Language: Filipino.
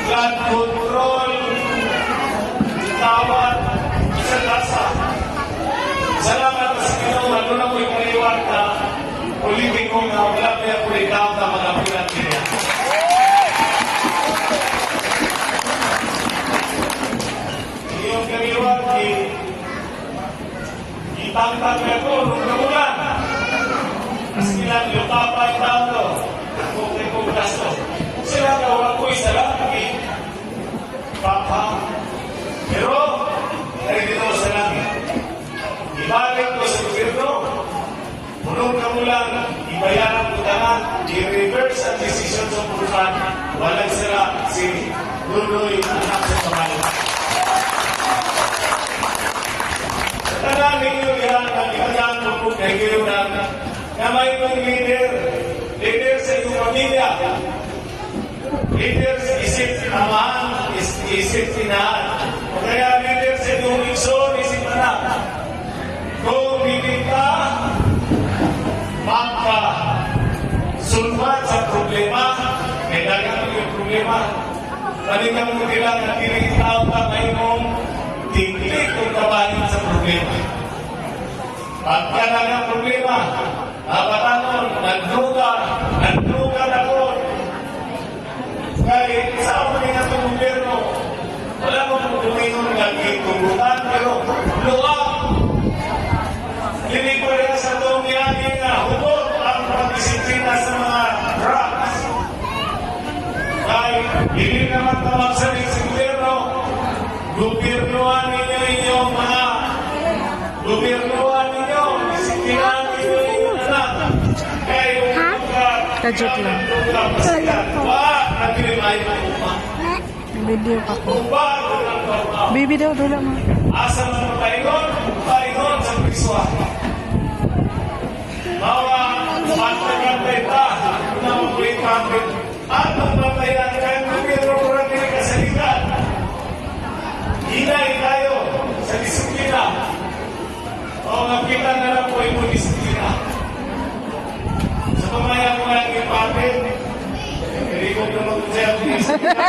flood control, tawad, sa tasa. Salamat sa Ginoo, ano na mo'y kaliwat na politiko nga wala kaya kulitaw na mga pilang niya. Iyong kaliwat, itangtang na ko, nung namulan. Mas ilang yung tapay tao to, kung gasto. Sila kawa ko isa lang, papa. Pero, ay dito sa langit. Ibalik ko sa gobyerno, punong kamulan, ibayaran ko tanan, i-reverse ang decision sa pulutan, walang sila si Luloy anak sa pamalan. Sa tanan ninyo yan, ang ikatang pupuk na giliwnan, na may mga leader sa iyong pamilya, leader sa isip amahan, isip tinaan, o kaya leader sa iyong ikson, isip anak. Kung hindi ka magka-sulmat sa problema, may dagang yung problema, paninang mo nilang nakinitao ka ngayong tingklik kung kabahin sa problema. Pagka na ng problema, napatanon, nagduga ako. Kahit sa ako nga itong gobyerno, wala mo kung tumingon nagkitubutan, pero luwag. Hindi ko rin sa itong yakin na hubot ang pagdisiplina sa mga drugs. Kahit hindi naman tamagsalit sa gobyerno, gobyernoan ninyo inyong mga gobyernoan ninyo, disiplinahan ninyo inyong anak. Kaya yung Ka-joke lang. nagkilimay ng uma. Video pa ko. Baby daw, dula mo. Asa mo paingon sa priswa. Bawa, pagkakantay pa, na mabulit pangit. At magpapayaan kayo ng gobyerno ng kasalitan. Hinay tayo sa disiplina. O magkita na lang po yung disiplina. Sa pamaya ko lang yung pangit, hindi ko naman siya disiplina.